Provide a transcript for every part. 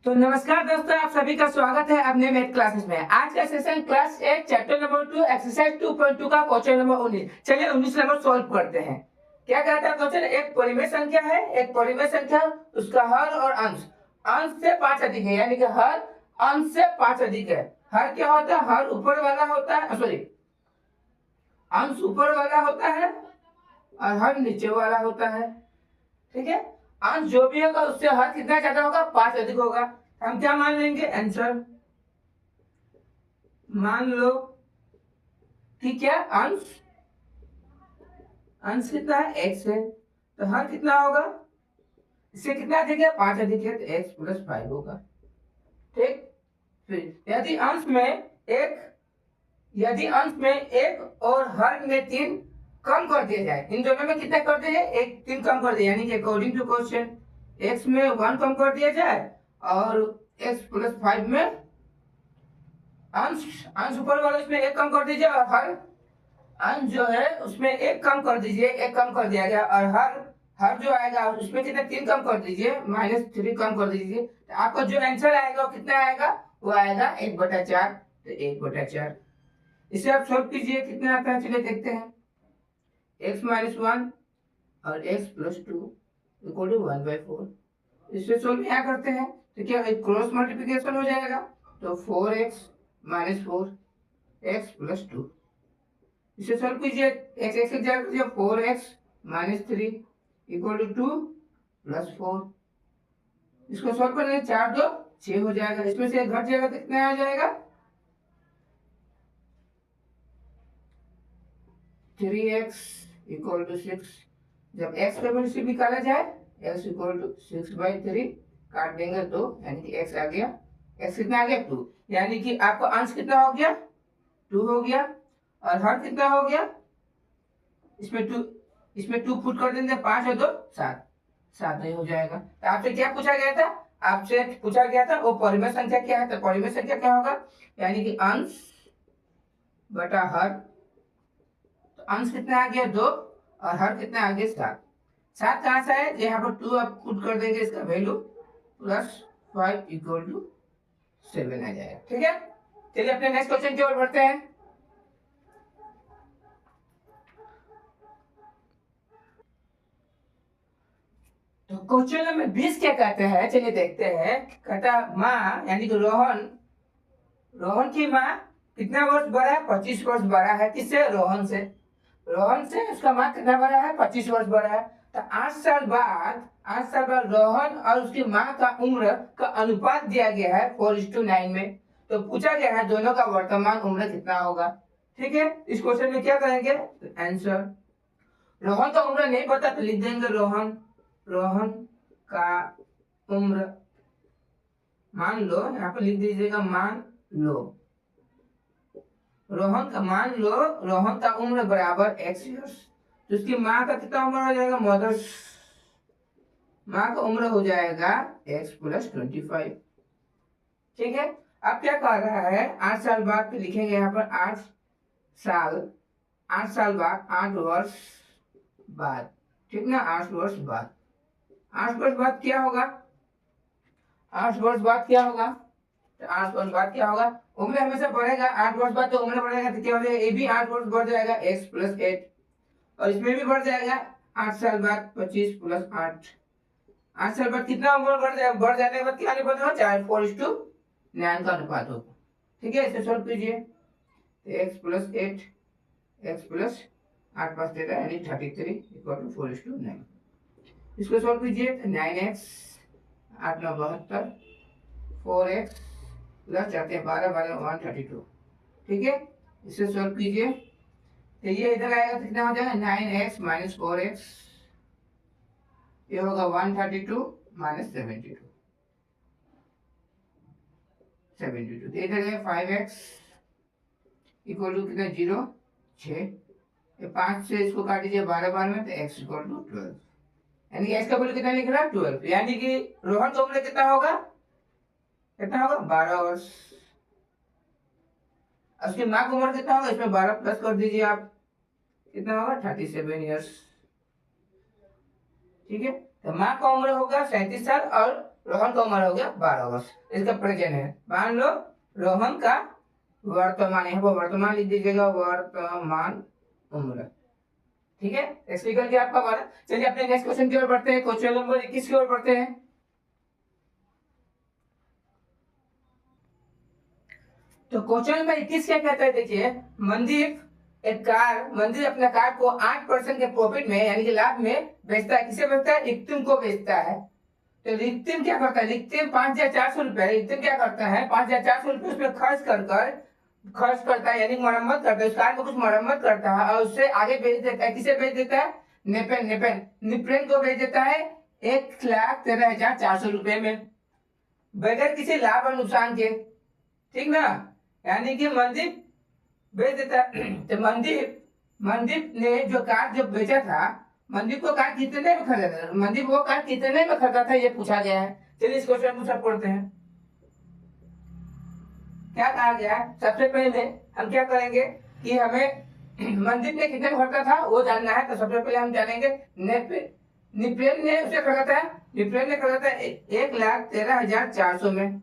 तो नमस्कार दोस्तों, आप सभी का स्वागत है अपने मैथ क्लासेस में। आज का session class 1 chapter number 2 exercise 2.2 का क्वेश्चन नंबर 19। चलिए 19 नंबर सॉल्व करते हैं। क्या कहता है क्वेश्चन? एक परिमेय संख्या है, एक परिमेय संख्या, उसका हर और अंश अंश से 5 अधिक है, यानी कि हर अंश से 5 अधिक है। हर क्या होता है? हर ऊपर वाला होता है, सॉरी, अंश ऊपर वाला होता है और हर नीचे वाला होता है। ठीक है, अंश जो भी होगा उससे हर कितना ज्यादा होगा? 5 अधिक होगा। हम क्या मान लेंगे? आंसर मान लो कि क्या अंश अंश कितना है? x है, तो हर कितना होगा? इससे कितना अधिक है? 5 अधिक है, तो x प्लस 5 होगा। ठीक, फिर यदि अंश में एक और हर में 3 कम कर दिया जाए, इन दोनों में कितना कर दिया जाए? 3 कम कर दिया, यानी कि अकॉर्डिंग टू क्वेश्चन x में 1 कम कर दिया जाए और x प्लस 5 में अंश अंश ऊपर वाले उसमें 1 कम कर दीजिए और हर अंश जो है उसमें 1 कम कर दीजिए, 1 कम कर दिया गया और हर हर जो आएगा उसमें कितना? 3 कम कर दीजिए, -3 कम कर दीजिए, तो आपका जो आंसर आएगा वो कितना आएगा? वो आएगा 1/4। तो 1/4 इसे आप सॉल्व कीजिए, कितना आता है चलिए देखते हैं। x - 1 और x + 2 = 1/4। इसे सॉल्व क्या करते हैं तो क्या क्रॉस मल्टीप्लिकेशन हो जाएगा, तो 4x - 4 x + 2। इसे सॉल्व कीजिए, x की जगह कीजिए 4x - 3 = 2 + 4। इसको सॉल्व करने 4 2 6 हो जाएगा, इसमें से घट जाएगा तो कितना आ जाएगा? 3x = 6। जब x का वैल्यू निकाला जाए x = 6/3 काट देंगे तो यानी कि x आ गया, x कितना आ गया? 2, यानी कि आपका अंश कितना हो गया? 2 हो गया और हर कितना हो गया? इसमें 2 पुट कर देंगे, 5 और 2 7, 7 नहीं हो जाएगा। तो आपसे क्या पूछा गया था? आपसे पूछा गया था वो परिमेय संख्या क्या है, तो परिमेय संख्या क्या होगा? यानी कि अंश बटा हर। तो अंश कितना आ गया? 2 और हर कितना आ गया? 7। 7 कहां से है? यहाँ पर 2 आप पुट कर देंगे, इसका वैल्यू +5 = 7 आ जाएगा। ठीक है, चलिए अपने नेक्स्ट क्वेश्चन की ओर बढ़ते हैं। तो क्वेश्चन नंबर 20 क्या कहते हैं चलिए देखते हैं। कहता माँ यानी कि रोहन की माँ कितना वर्ष बड़ा है? 25 वर्ष बड़ा है। किससे? रोहन से। रोहन से उसका माँ कितना बड़ा है? 25 वर्ष बड़ा है। तो 8 साल बाद रोहन और उसकी माँ का उम्र का अनुपात दिया गया है 4:9 में। तो पूछा गया है दोनों का वर्तमान उम्र कितना होगा। ठीक है, इस क्वेश्चन में क्या करेंगे? आंसर रोहन का उम्र नहीं पता तो लिख देंगे रोहन का उम्र, मान लो यहाँ पे लिख दीजिएगा, मान लो रोहन का उम्र बराबर x ईयर्स। तो उसकी माँ का कितना उम्र हो जाएगा? माँ का उम्र हो जाएगा x + 25। ठीक है, अब क्या कह रहा है? 8 साल बाद तो लिखेंगे यहाँ पर 8 साल बाद, 8 वर्ष बाद। ठीक ना, 8 वर्ष बाद। 8 वर्ष बाद क्या होगा? 8 वर्ष बाद क्या होगा? तो 8 वर्ष बाद क्या होगा? उम्र हमेशा बढ़ेगा, 8 वर्ष बाद तो उम्र बढ़ेगा, तो क्या हो जाएगा? ये भी 8 वर्ष बढ़ जाएगा, x + 8, और इसमें भी बढ़ जाएगा 8 साल बाद 25 + 8। 8 साल बाद कितना उम्र बढ़ जाने के बाद क्या अनुपात होगा? 4:9 का अनुपात होगा। ठीक है, इसे सॉल्व कीजिए, तो x + 8 x + 8 5 13 यानी 33 = 4:9। इसको सॉल्व कीजिए, तो 9x 8 9 72 4x प्लस 4 12 12 132। ठीक है, इसे सॉल्व कीजिए, तो ये इधर आएगा तो कितना हो जाएगा? 9x - 4x, ये होगा 132 - 72। तो इधर है 5x = कितना? 0 6, ये 5 से इसको काट दीजिए 12 12 में, तो x = 12, यानी कि x का वैल्यू कितना निकला? 12। यानी कि रोहन का उम्र कितना होगा? 12 वर्ष। उसकी माँ का उम्र कितना होगा? इसमें 12 प्लस कर दीजिए आप, कितना होगा? 37 ईयर्स। ठीक है, तो माँ का उम्र होगा 37 साल और रोहन का उम्र हो गया 12 वर्ष, इसका प्रेजेंट है। मान लो रोहन का वर्तमान, यहाँ पर वर्तमान लिख दीजिएगा, वर्तमान उम्र। ठीक है, एक्स निकल गया आपका हमारा। चलिए अपने नेक्स्ट क्वेश्चन की ओर बढ़ते हैं, क्वेश्चन नंबर 21 की ओर बढ़ते हैं। तो क्वेश्चन नंबर 21 क्या कहता है, देखिए, मंदिर अपने कार को 8% के प्रॉफिट में यानी कि लाभ में बेचता है। किसे बेचता है? रिक्तिम को बेचता है। तो रिक्तिम क्या करता है? रिक्तिम 5,400 रुपए, रिक्तिम क्या करता है? 5,400 रुपए उसमें खर्च करता है, यानी मरम्मत करता है, उस कार में कुछ मरम्मत करता है और उसे आगे बेच देता है। किसे बेच देता है? निपेन को बेच देता है 1,13,400 रुपए में, बगैर किसी लाभ और नुकसान के। ठीक ना, यानी कि मनदीप बेच देता है। तो मनदीप ने जो कार जो बेचा था, मनदीप को कार कितने में खरीदा था? मनदीप वो कार कितने में खरीदा था, ये पूछा गया है। चलिए इस क्वेश्चन को सब पढ़ते हैं। क्या कहा गया है? सबसे पहले हम क्या करेंगे कि हमें मनदीप ने कितने में खरीदा था वो जानना है। तो सबसे पहले हम जानेंगे निपेन ने उसे खरीदा था, निपेन ने खरीदा था 1,13,400 में।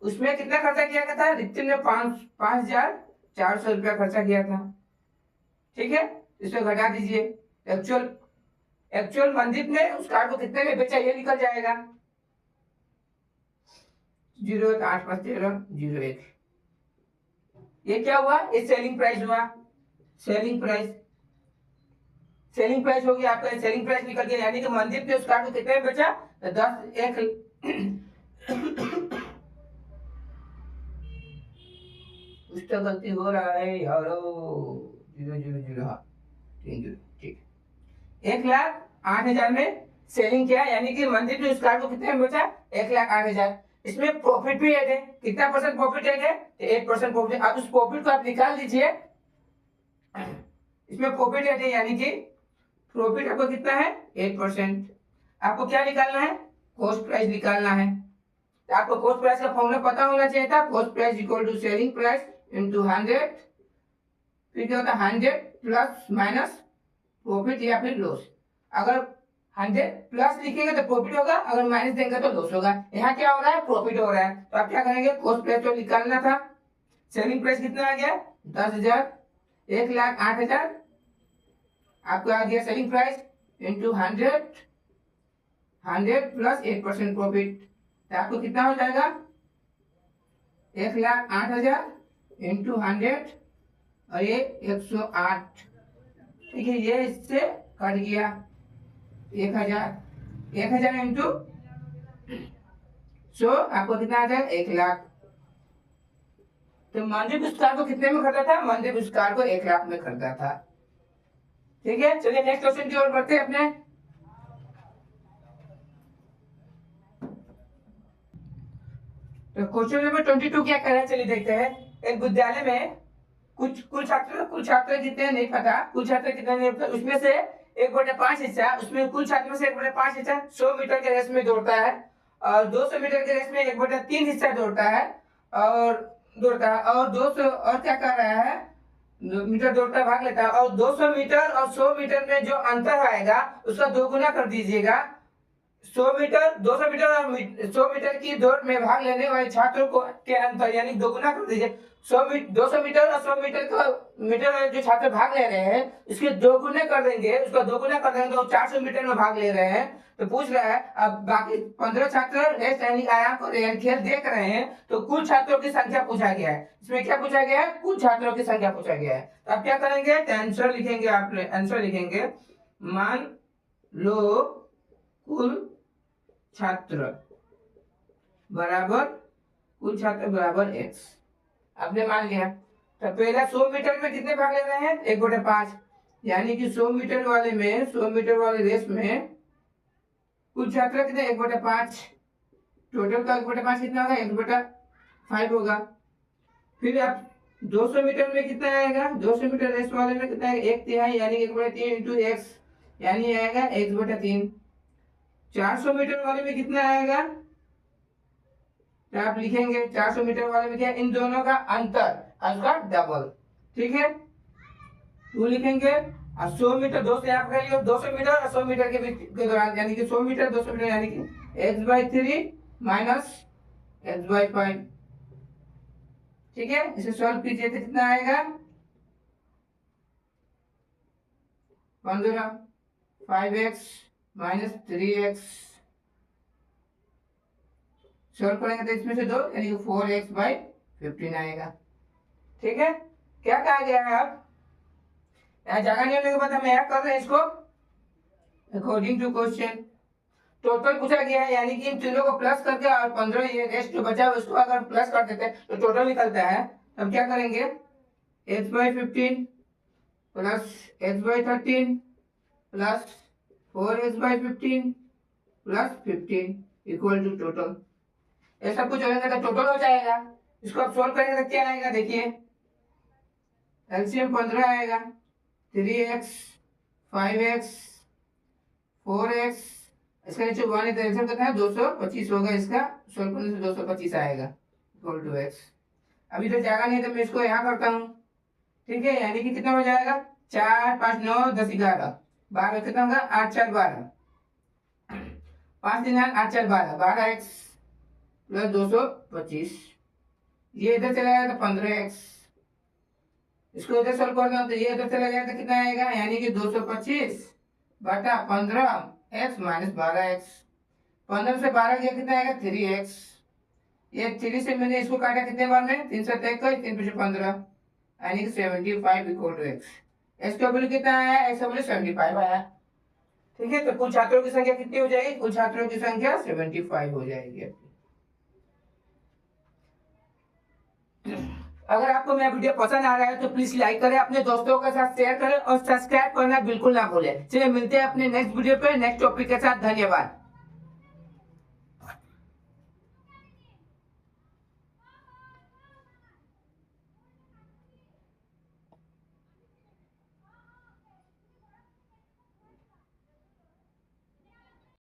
उसमें कितना खर्चा किया गया था? रिक्तिम ने 5,400 रुपया खर्चा किया था। ठीक है, इसको घटा दीजिए। एक्चुअल मनदीप ने उस कार को कितने में बेचा ये निकल जाएगा। 0,8,5,13,01, ये क्या हुआ? ये सेलिंग प्राइस हुआ। सेलिंग प्राइस हो गया आपका, सेलिंग प्राइस निकल गया, यानी कि मनदीप ने उस कार को कितने में बेचा? तो 10 गलती हो रहा है यारो, 0,0,0 हाँ 3,0 ठीक, 1,08,000 में सेलिंग किया, यानी कि मनदीप ने उस कार को कितने में बेचा? 1,08,000। इसमें प्रॉफिट भी ऐड है। कितना परसेंट प्रॉफिट ऐड है? 8% प्रॉफिट। अब उस प्रॉफिट को आप निकाल दीजिए, इसमें प्रॉफिट ऐड है, यानी कि प्रॉफिट आपको कितना है? 8%। आपको क्या निकालना है? कॉस्ट प्राइस निकालना है। तो आपको कॉस्ट प्राइस का फॉर्मूला पता होना चाहिए था। Cost price equal to selling price into 100, फिर क्या होता है 100 प्लस माइनस प्रॉफिट या फिर लॉस। अगर 100 प्लस लिखेंगे तो प्रॉफिट होगा, अगर माइनस देंगे तो लॉस होगा। यहाँ क्या हो रहा है? प्रॉफिट हो रहा है। तो आप क्या करेंगे? कॉस्ट प्राइस तो निकालना था। सेलिंग प्राइस कितना आ गया? 10,000, 1,08,000 आपका आ गया selling price into 100 plus 8% profit, तो आपको कितना हो जाएगा? 1,08,000 इंटू 100 और ये 108। ठीक है, ये इससे कट गया 1,000 इंटू 100 आपको कितना आ जाएगा? 1,00,000। तो मनदीप उस कार को कितने में खरीदा था? मनदीप उस कार को 1,00,000 में खरीदा था। ठीक है, चलिए नेक्स्ट क्वेश्चन की ओर बढ़ते हैं अपने। तो क्वेश्चन नंबर 22 क्या कह रहा है, चलिए देखते हैं। एक विद्यालय में कुल छात्र कितने हैं नहीं पता, कुल छात्र कितने नहीं पता, उसमें से 1/5 हिस्सा, उसमें कुल छात्रों से 1/5 हिस्सा 100 मीटर के रेस में दौड़ता है और 200 मीटर के रेस में 1/3 हिस्सा दौड़ता है और 200 और क्या कर रहा है? मीटर दौड़ता भाग लेता है। और 200 मीटर और 100 मीटर में जो अंतर आएगा उसका 2 गुना कर दीजिएगा। 100 मीटर 200 मीटर और 100 मीटर की दौड़ में भाग लेने वाले छात्रों को के अंतर यानी 2 गुना कर दीजिए। 200 मीटर और 100 मीटर जो छात्र भाग ले रहे हैं इसके 2 गुने कर देंगे, उसका 2 गुना कर देंगे तो 400 मीटर में भाग ले रहे हैं। तो पूछ रहा है अब बाकी 15 छात्र रेस्ट यानी आराम कर रहे हैं, खेल देख रहे हैं, तो कुल छात्रों की संख्या पूछा गया है। इसमें क्या पूछा गया है? कुल छात्रों की संख्या पूछा गया है। तो अब क्या करेंगे? तो आंसर लिखेंगे, आप आंसर लिखेंगे, मान लो कुल छात्र बराबर x। आपने मान लिया। तो पहला 100 मीटर में कितने भाग ले रहे हैं? 1/5, यानी कि 100 मीटर वाले रेस में कुल छात्र कितने? 1/5। टोटल का 1/5 कितना होगा? 1/5 होगा। फिर आप 200 मीटर में कितना आएगा? 200 मीटर रेस वाले में कितना आएगा? 1/3 यानी 1/3 इंटू x, यानी आएगा 1/3। 400 मीटर वाले में कितना आएगा? तो आप लिखेंगे 400 मीटर वाले में क्या? इन दोनों का अंतर, उसका डबल। ठीक है, 2 लिखेंगे। और 100 मीटर 2 से आप कर लियो, 200 मीटर और 100 मीटर के बीच के दौरान यानी कि 100 मीटर 200 मीटर यानी कि x/3 माइनस x/5। ठीक है, इसे सॉल्व कीजिए तो कितना आएगा 15, 5x माइनस 3x। सॉल्व करेंगे तो इसमें से 2 यानी कि 4x/15 आएगा। ठीक है, क्या कहा गया है अब यहाँ जगह नहीं होने के बाद हम यहाँ कर रहे हैं इसको अकॉर्डिंग टू क्वेश्चन। टोटल पूछा गया है यानी कि इन तीनों को प्लस करके और 15 ये रेस्ट जो बचा है उसको अगर प्लस कर देते हैं तो टोटल निकलता है। तब क्या करेंगे x/15 plus x/13 plus 4x/15 plus 15 equal to total. ये सब कुछ होगा तो टोटल हो जाएगा। इसको आप सोल्व करेंगे तो क्या आएगा देखिए, एलसीएम 15 आएगा, 3x 5x 4x, इसका नीचे 1 है तो एलसीएम कितना है 225 होगा। इसका सोल्व करने से 225 आएगा इक्वल टू x। अभी तो जगह नहीं है तो मैं इसको यहाँ करता हूँ। ठीक है, यानी कि कितना हो जाएगा 4 5 9 10 11 12 कितना होगा 8 4 12 5 3 8 4 12 12x प्लस 225। ये इधर चला गया तो 15x, इसको इधर सॉल्व कर दो तो ये इधर चला गया तो कितना आएगा यानी कि 225 बटा 15x माइनस 12x। 15 से 12 गया कितना आएगा 3x। ये 3 से मैंने इसको काटा कितने बार में 3 से 23 3 से 15 यानी कि 75 इक्वल टू x। x का वैल्यू कितना आया, x का वैल्यू 75 आया। ठीक है, तो कुल छात्रों की संख्या कितनी हो जाएगी, कुल छात्रों की संख्या 75 हो जाएगी। अगर आपको मेरा वीडियो पसंद आ रहा है तो प्लीज लाइक करें, अपने दोस्तों के साथ शेयर करें और सब्सक्राइब करना बिल्कुल ना भूलें। चलिए मिलते हैं अपने नेक्स्ट वीडियो पे नेक्स्ट टॉपिक के साथ। धन्यवाद।